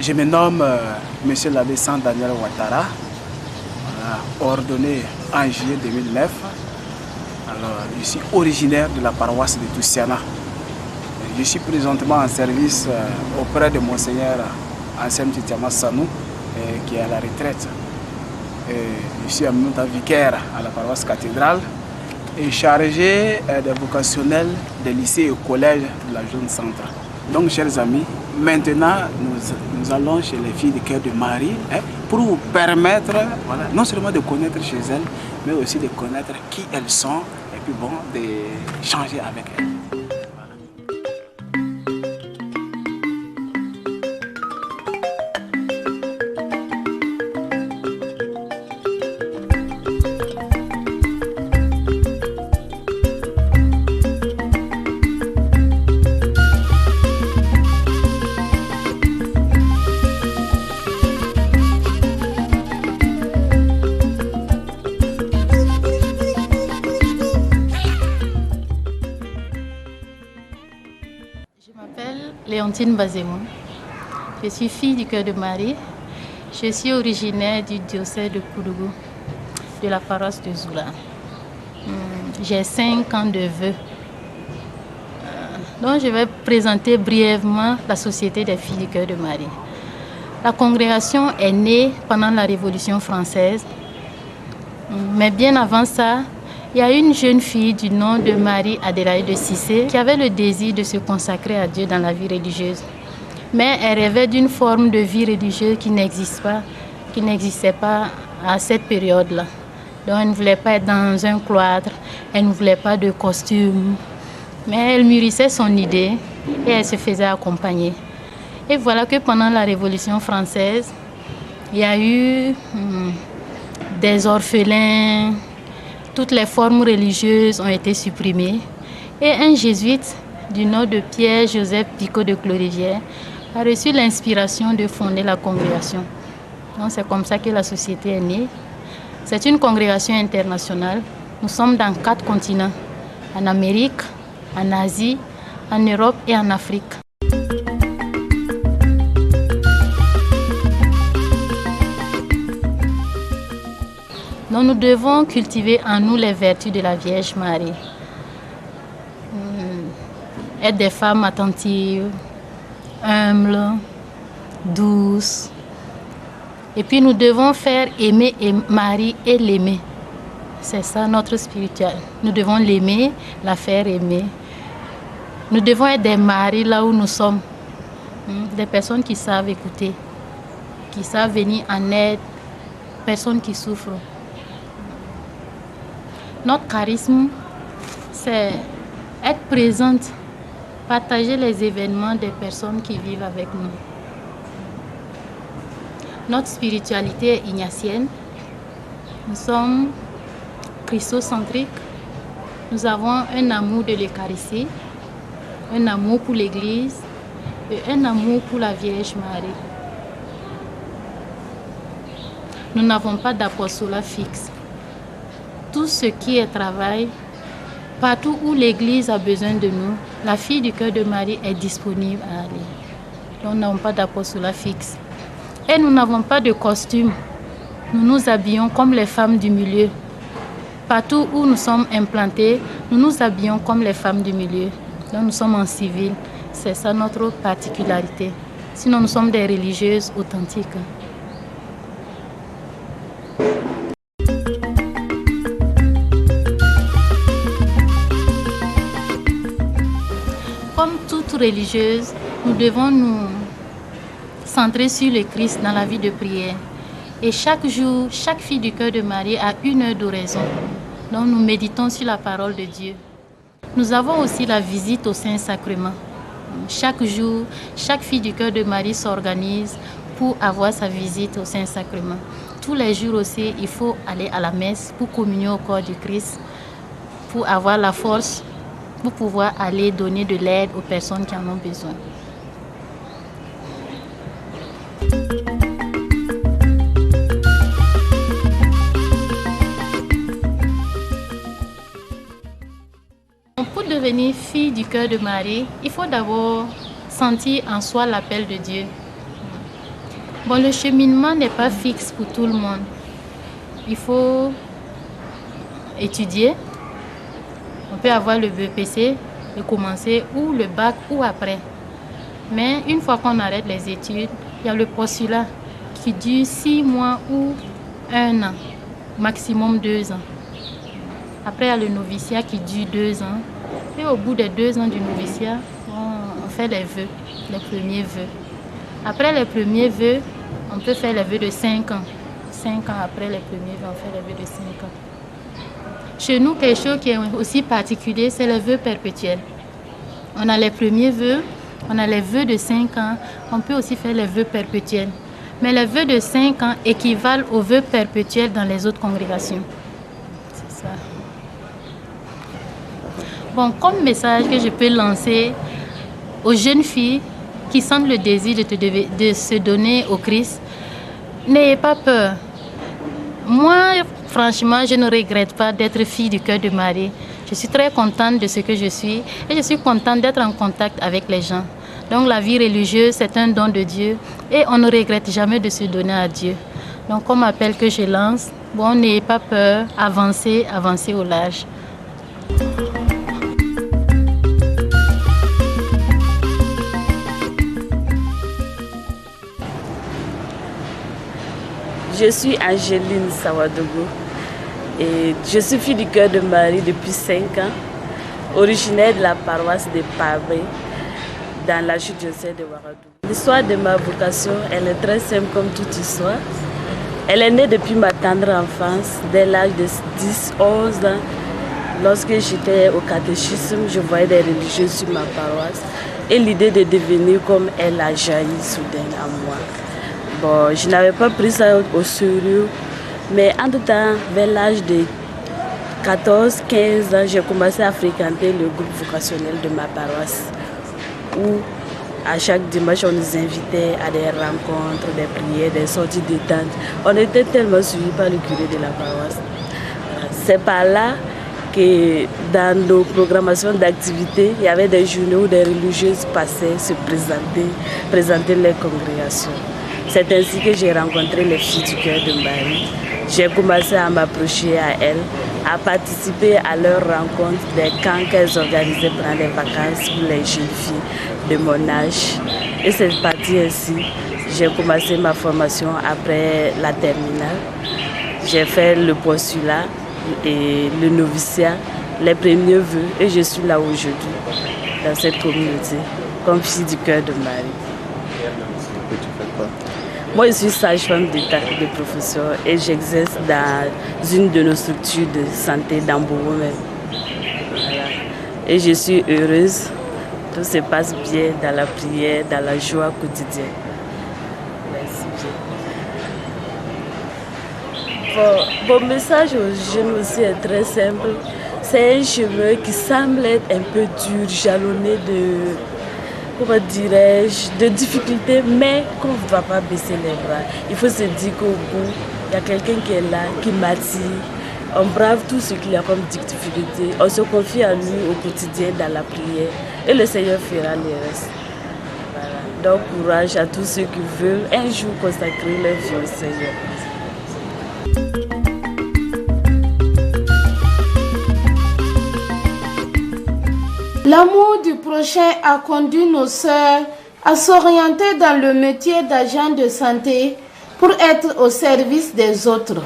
Je me nomme Monsieur l'abbé San Daniel Ouattara, ordonné en juillet 2009. Alors, je suis originaire de la paroisse de Toussiana. Je suis présentement en service auprès de Monseigneur Anselme Titiama Sanou, qui est à la retraite. Je suis en même temps vicaire à la paroisse cathédrale et chargé des vocationnels des lycées et collèges de la zone centre. Donc, chers amis, maintenant, nous allons chez les filles du cœur de Marie pour vous permettre, voilà, non seulement de connaître chez elles, mais aussi de connaître qui elles sont et puis bon, d'échanger avec elles. Léontine Bazemou. Je suis fille du cœur de Marie. Je suis originaire du diocèse de Koudougou, de la paroisse de Zoula. J'ai 5 ans de vœux. Donc je vais présenter brièvement la Société des filles du cœur de Marie. La congrégation est née pendant la Révolution française. Mais bien avant ça, il y a une jeune fille du nom de Marie Adélaïde de Cissé qui avait le désir de se consacrer à Dieu dans la vie religieuse. Mais elle rêvait d'une forme de vie religieuse qui n'existait pas à cette période-là. Donc elle ne voulait pas être dans un cloître, elle ne voulait pas de costume. Mais elle mûrissait son idée et elle se faisait accompagner. Et voilà que pendant la Révolution française, il y a eu des orphelins. Toutes les formes religieuses ont été supprimées et un jésuite du nom de Pierre-Joseph Picot de Clorivière a reçu l'inspiration de fonder la congrégation. Donc c'est comme ça que la société est née. C'est une congrégation internationale. Nous sommes dans 4 continents, en Amérique, en Asie, en Europe et en Afrique. Donc nous devons cultiver en nous les vertus de la Vierge Marie. Être des femmes attentives, humbles, douces. Et puis nous devons faire aimer Marie et l'aimer. C'est ça notre spirituel. Nous devons l'aimer, la faire aimer. Nous devons être des maris là où nous sommes. Des personnes qui savent écouter, qui savent venir en aide, personnes qui souffrent. Notre charisme, c'est être présente, partager les événements des personnes qui vivent avec nous. Notre spiritualité est ignatienne. Nous sommes christocentriques. Nous avons un amour de l'Eucharistie, un amour pour l'Église et un amour pour la Vierge Marie. Nous n'avons pas d'apostolat fixe. Tout ce qui est travail, partout où l'Église a besoin de nous, la fille du cœur de Marie est disponible à aller. Nous n'avons pas d'apostolat fixe. Et nous n'avons pas de costume. Nous nous habillons comme les femmes du milieu. Partout où nous sommes implantés, nous nous habillons comme les femmes du milieu. Donc nous sommes en civil. C'est ça notre particularité. Sinon nous sommes des religieuses authentiques. Comme toute religieuse, nous devons nous centrer sur le Christ dans la vie de prière. Et chaque jour, chaque fille du cœur de Marie a 1 heure d'oraison. Donc nous méditons sur la parole de Dieu. Nous avons aussi la visite au Saint-Sacrement. Chaque jour, chaque fille du cœur de Marie s'organise pour avoir sa visite au Saint-Sacrement. Tous les jours aussi, il faut aller à la messe pour communier au corps du Christ, pour avoir la force, pour pouvoir aller donner de l'aide aux personnes qui en ont besoin. Pour devenir fille du cœur de Marie, il faut d'abord sentir en soi l'appel de Dieu. Bon, le cheminement n'est pas fixe pour tout le monde. Il faut étudier. On peut avoir le BEPC et commencer ou le bac ou après. Mais une fois qu'on arrête les études, il y a le postulat qui dure 6 mois ou 1 an, maximum 2 ans. Après, il y a le noviciat qui dure 2 ans. Et au bout des 2 ans du noviciat, on fait les vœux, les premiers vœux. Après les premiers vœux, on peut faire les vœux de 5 ans. 5 ans après les premiers vœux, on fait les vœux de 5 ans. Chez nous, quelque chose qui est aussi particulier, c'est les vœux perpétuels. On a les premiers vœux, on a les vœux de 5 ans, on peut aussi faire les vœux perpétuels. Mais les vœux de 5 ans équivalent aux vœux perpétuels dans les autres congrégations. C'est ça. Bon, comme message que je peux lancer aux jeunes filles qui sentent le désir de se donner au Christ, n'ayez pas peur. Moi, franchement, je ne regrette pas d'être fille du cœur de Marie. Je suis très contente de ce que je suis et je suis contente d'être en contact avec les gens. Donc la vie religieuse, c'est un don de Dieu et on ne regrette jamais de se donner à Dieu. Donc comme appel que je lance, bon, n'ayez pas peur, avancez au large. Je suis Angéline Sawadogo et je suis fille du cœur de Marie depuis 5 ans, originaire de la paroisse de Pavé, dans la diocèse de Ouagadougou. L'histoire de ma vocation, elle est très simple comme toute histoire. Elle est née depuis ma tendre enfance, dès l'âge de 10-11 ans. Lorsque j'étais au catéchisme, je voyais des religieux sur ma paroisse et l'idée de devenir comme elle a jailli soudain en moi. Bon, je n'avais pas pris ça au sérieux, mais en tout temps, vers l'âge de 14-15 ans, j'ai commencé à fréquenter le groupe vocationnel de ma paroisse, où à chaque dimanche, on nous invitait à des rencontres, des prières, des sorties de tente. On était tellement suivis par le curé de la paroisse. C'est par là que dans nos programmations d'activités, il y avait des journées où des religieuses passaient se présenter leurs congrégations. C'est ainsi que j'ai rencontré les filles du cœur de Marie. J'ai commencé à m'approcher à elles, à participer à leurs rencontres, des camps qu'elles organisaient pendant les vacances pour les jeunes filles de mon âge. Et c'est parti ainsi. J'ai commencé ma formation après la terminale. J'ai fait le postulat et le noviciat, les premiers vœux, et je suis là aujourd'hui, dans cette communauté, comme fille du cœur de Marie. Moi, je suis sage-femme d'État de profession et j'exerce dans une de nos structures de santé d'Ambourou même. Voilà. Et je suis heureuse. Tout se passe bien dans la prière, dans la joie quotidienne. Merci bien. Mon message aux jeunes aussi est très simple. C'est un chemin qui semble être un peu dur, jalonné de... comment dirais-je, de difficultés, mais qu'on ne va pas baisser les bras. Il faut se dire qu'au bout, il y a quelqu'un qui est là, qui m'attire. On brave tout ce qu'il y a comme difficulté. On se confie à lui au quotidien dans la prière et le Seigneur fera le reste. Voilà. Donc courage à tous ceux qui veulent un jour consacrer leur vie au Seigneur. L'amour du prochain a conduit nos sœurs à s'orienter dans le métier d'agent de santé pour être au service des autres.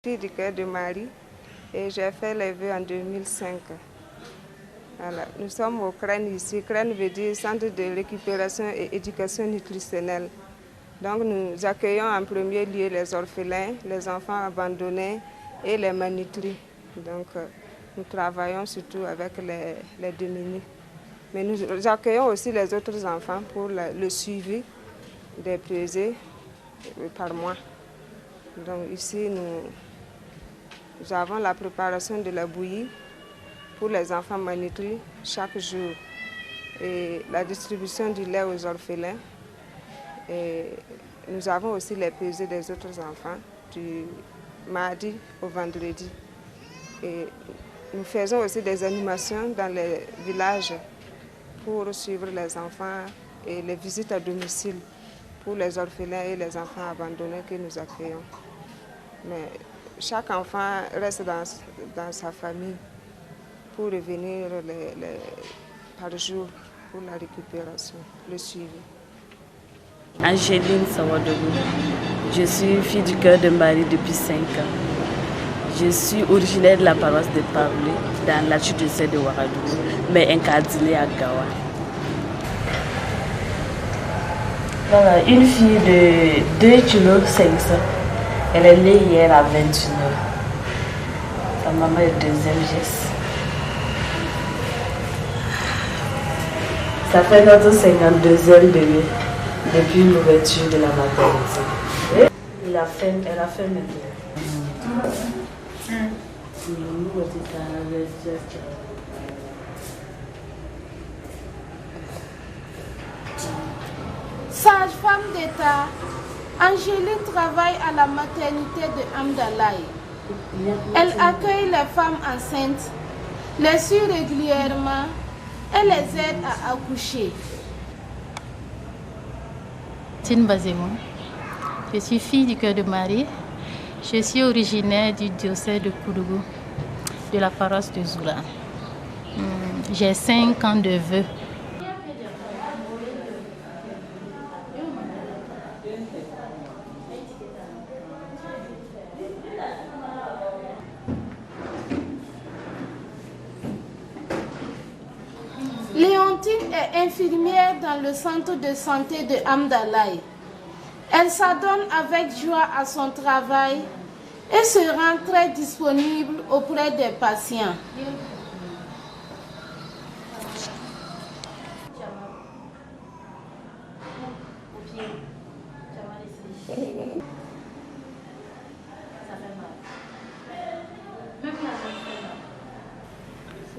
Je suis du cœur de Marie et j'ai fait les vœux en 2005. Voilà. Nous sommes au CREN ici. CREN veut dire Centre de récupération et éducation nutritionnelle. Donc nous accueillons en premier lieu les orphelins, les enfants abandonnés et les malnutris. Donc nous travaillons surtout avec les démunis. Mais nous accueillons aussi les autres enfants pour le suivi des pesées par mois. Donc ici, nous avons la préparation de la bouillie pour les enfants malnutris chaque jour et la distribution du lait aux orphelins. Et nous avons aussi les pesées des autres enfants du mardi au vendredi. Et nous faisons aussi des animations dans les villages pour suivre les enfants et les visites à domicile pour les orphelins et les enfants abandonnés que nous accueillons. Mais chaque enfant reste dans sa famille pour revenir par jour pour la récupération, le suivi. Angéline Sawadogo. Je suis fille du cœur de Marie depuis 5 ans. Je suis originaire de la paroisse de Parlé, dans l'archidiocèse de Ouagadougou, mais incardinée à Gawa. Voilà, une fille de 2 kg 500. Elle est née hier à 21h. Sa maman est deuxième geste. Ça fait notre 52e bébé depuis l'ouverture de la maternité. Elle a fait maintenant. Sage-femme d'État, Angéline travaille à la maternité de Amdalaï. Elle accueille les femmes enceintes, les suit régulièrement et les aide à accoucher. Tine Bazemo. Je suis fille du cœur de Marie. Je suis originaire du diocèse de Koudougou, de la paroisse de Zoula. J'ai 5 ans de vœux. Léontine est infirmière dans le centre de santé de Amdalaï. Elle s'adonne avec joie à son travail et se rend très disponible auprès des patients.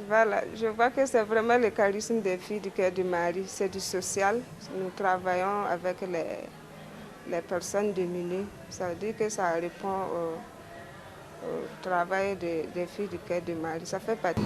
Voilà, je vois que c'est vraiment le charisme des filles du cœur de Marie. C'est du social. Nous travaillons avec les personnes démunies. Ça veut dire que ça répond au travail des filles du cœur de Marie. Ça fait partie.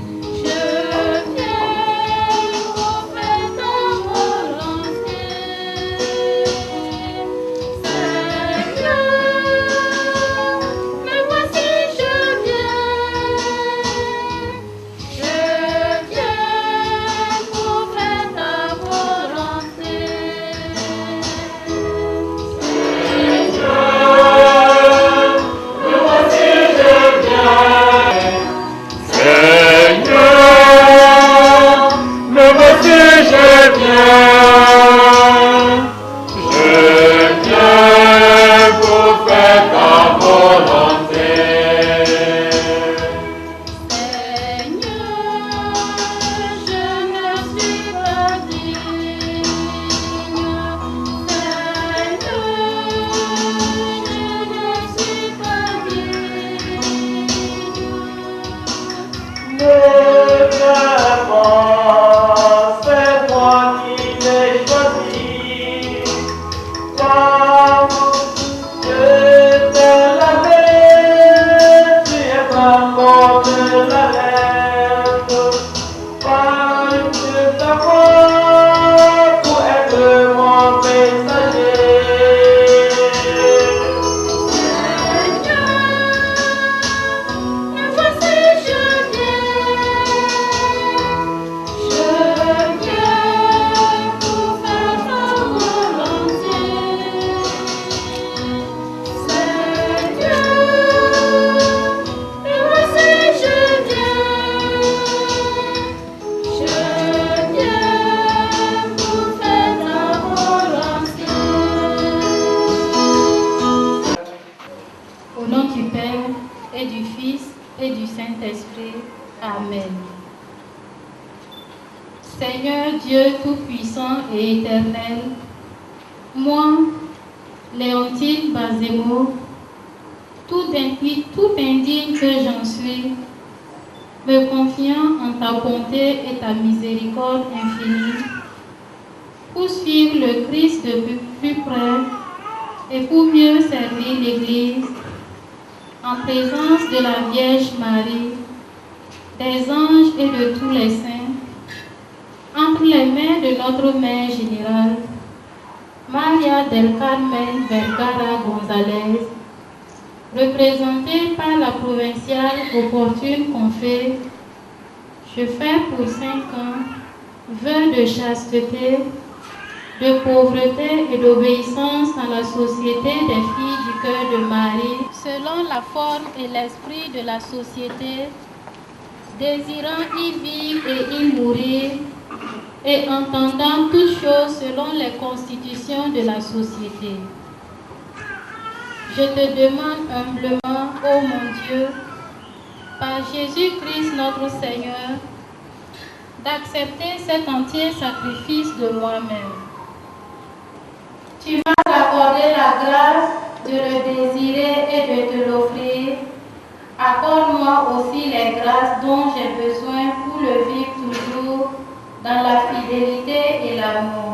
Amen. Seigneur Dieu Tout-Puissant et Éternel, moi, Léontine Bazemo, tout indigne que j'en suis, me confiant en ta bonté et ta miséricorde infinie, pour suivre le Christ de plus près et pour mieux servir l'Église, en présence de la Vierge Marie, des anges et de tous les saints, entre les mains de notre Mère générale, Maria del Carmen Vergara González, représentée par la provinciale Opportune Confé, je fais pour 5 ans vœu de chasteté, de pauvreté et d'obéissance dans la société des filles du cœur de Marie, selon la forme et l'esprit de la société, désirant y vivre et y mourir, et entendant toutes choses selon les constitutions de la société. Je te demande humblement, ô mon Dieu, par Jésus-Christ notre Seigneur, d'accepter cet entier sacrifice de moi-même. Tu m'as accordé la grâce de le désirer et de te l'offrir. Accorde-moi aussi les grâces dont j'ai besoin pour le vivre toujours dans la fidélité et l'amour.